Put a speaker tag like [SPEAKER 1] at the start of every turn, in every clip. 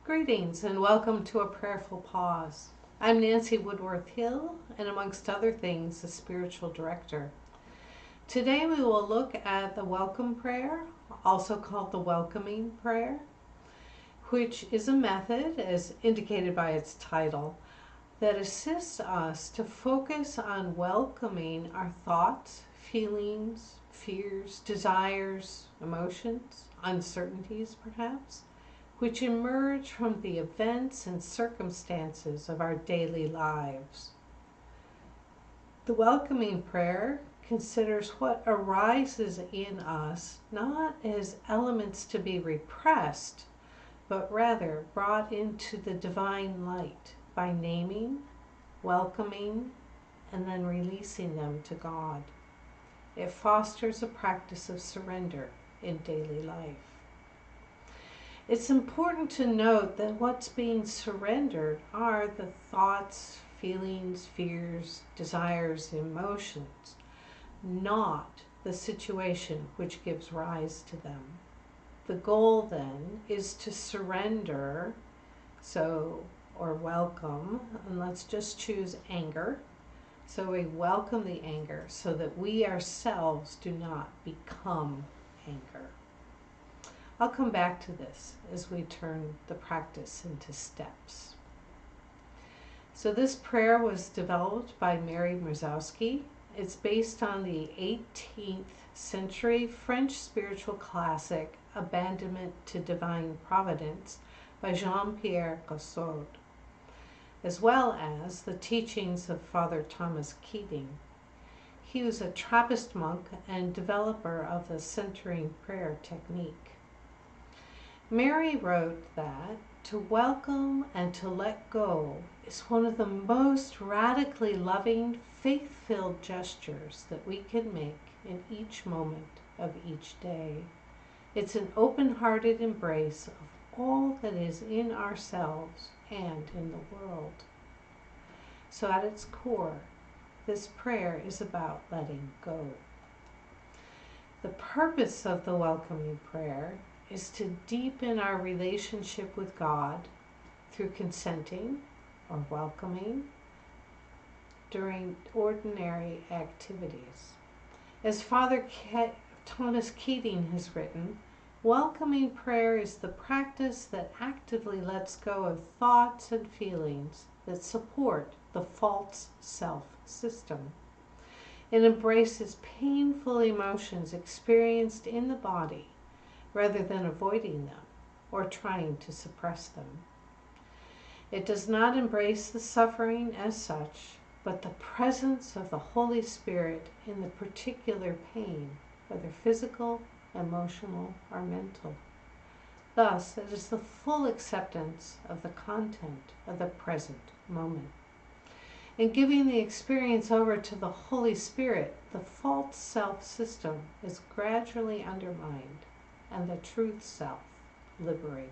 [SPEAKER 1] Greetings and welcome to a Prayerful Pause. I'm Nancy Woodworth-Hill and amongst other things, a spiritual director. Today we will look at the welcome prayer, also called the welcoming prayer, which is a method, as indicated by its title, that assists us to focus on welcoming our thoughts, feelings, fears, desires, emotions, uncertainties perhaps, which emerge from the events and circumstances of our daily lives. The welcoming prayer considers what arises in us not as elements to be repressed, but rather brought into the divine light by naming, welcoming, and then releasing them to God. It fosters a practice of surrender in daily life. It's important to note that what's being surrendered are the thoughts, feelings, fears, desires, emotions, not the situation which gives rise to them. The goal then is to surrender, or welcome, and let's just choose anger. So we welcome the anger so that we ourselves do not become anger. I'll come back to this as we turn the practice into steps. So this prayer was developed by Mary Mrzowski. It's based on the 18th century French spiritual classic Abandonment to Divine Providence by Jean-Pierre Caussade, as well as the teachings of Father Thomas Keating. He was a Trappist monk and developer of the centering prayer technique. Mary wrote that to welcome and to let go is one of the most radically loving, faith-filled gestures that we can make in each moment of each day. It's an open-hearted embrace of all that is in ourselves and in the world. So at its core, this prayer is about letting go. The purpose of the welcoming prayer is to deepen our relationship with God through consenting or welcoming during ordinary activities. As Father Thomas Keating has written, welcoming prayer is the practice that actively lets go of thoughts and feelings that support the false self system. It embraces painful emotions experienced in the body rather than avoiding them or trying to suppress them. It does not embrace the suffering as such, but the presence of the Holy Spirit in the particular pain, whether physical, emotional, or mental. Thus, it is the full acceptance of the content of the present moment. In giving the experience over to the Holy Spirit, the false self system is gradually undermined and the truth self liberated.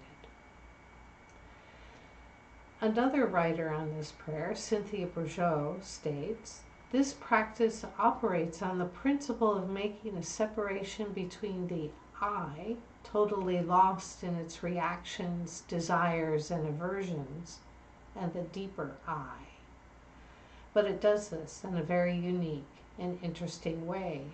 [SPEAKER 1] Another writer on this prayer, Cynthia Bourgeault, states, this practice operates on the principle of making a separation between the I, totally lost in its reactions, desires, and aversions, and the deeper I. But it does this in a very unique and interesting way.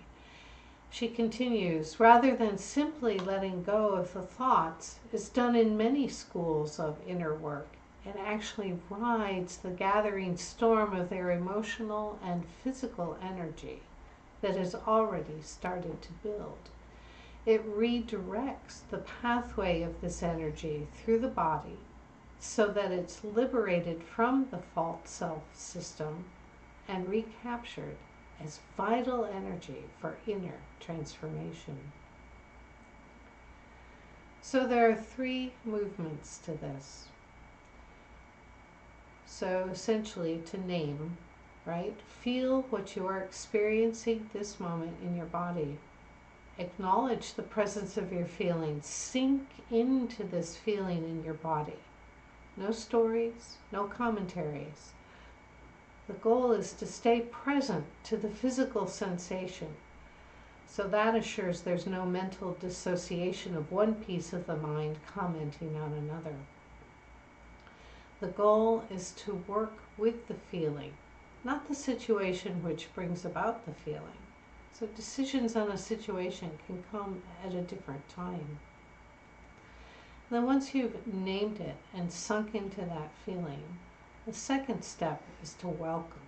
[SPEAKER 1] She continues, rather than simply letting go of the thoughts, is done in many schools of inner work and actually rides the gathering storm of their emotional and physical energy that has already started to build. It redirects the pathway of this energy through the body so that it's liberated from the false self system and recaptured as vital energy for inner transformation. So there are three movements to this. So essentially to name, right? Feel what you are experiencing this moment in your body. Acknowledge the presence of your feelings. Sink into this feeling in your body. No stories, no commentaries. The goal is to stay present to the physical sensation. So that assures there's no mental dissociation of one piece of the mind commenting on another. The goal is to work with the feeling, not the situation which brings about the feeling. So decisions on a situation can come at a different time. Then once you've named it and sunk into that feeling, the second step is to welcome.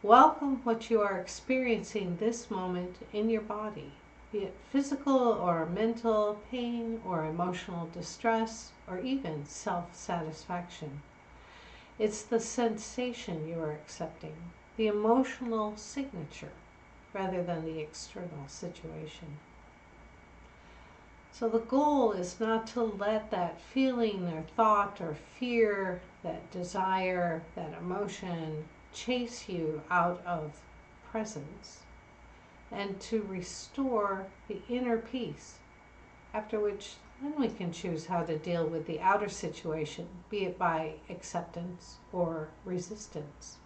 [SPEAKER 1] Welcome what you are experiencing this moment in your body, be it physical or mental pain or emotional distress or even self-satisfaction. It's the sensation you are accepting, the emotional signature, rather than the external situation. So the goal is not to let that feeling or thought or fear, that desire, that emotion chase you out of presence, and to restore the inner peace, after which then we can choose how to deal with the outer situation, be it by acceptance or resistance.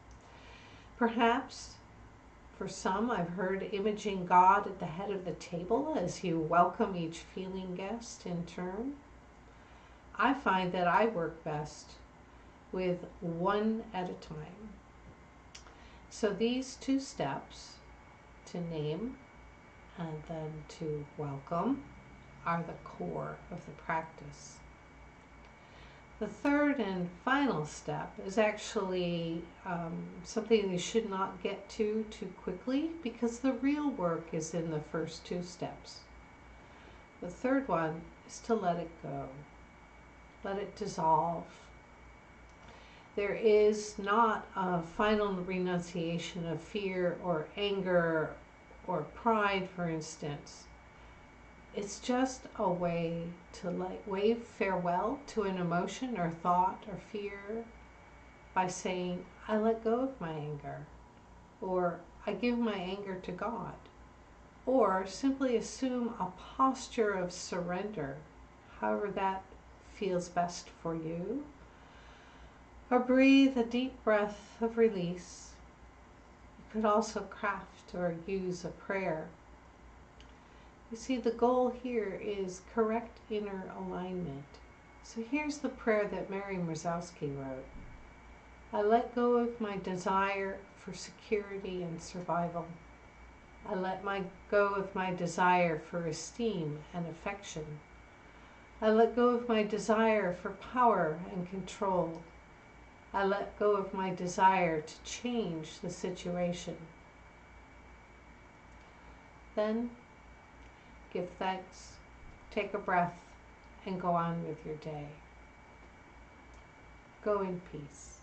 [SPEAKER 1] Perhaps for some, I've heard imaging God at the head of the table as you welcome each feeling guest in turn. I find that I work best with one at a time. So these two steps, to name and then to welcome, are the core of the practice. The third and final step is actually something you should not get to too quickly, because the real work is in the first two steps. The third one is to let it go, let it dissolve. There is not a final renunciation of fear or anger or pride, for instance. It's just a way to wave farewell to an emotion or thought or fear by saying, I let go of my anger, or I give my anger to God, or simply assume a posture of surrender, however that feels best for you, or breathe a deep breath of release. You could also craft or use a prayer. You see, the goal here is correct inner alignment. So here's the prayer that Mary Mrzowski wrote. I let go of my desire for security and survival. I let go of my desire for esteem and affection. I let go of my desire for power and control. I let go of my desire to change the situation. Then give thanks, take a breath, and go on with your day. Go in peace.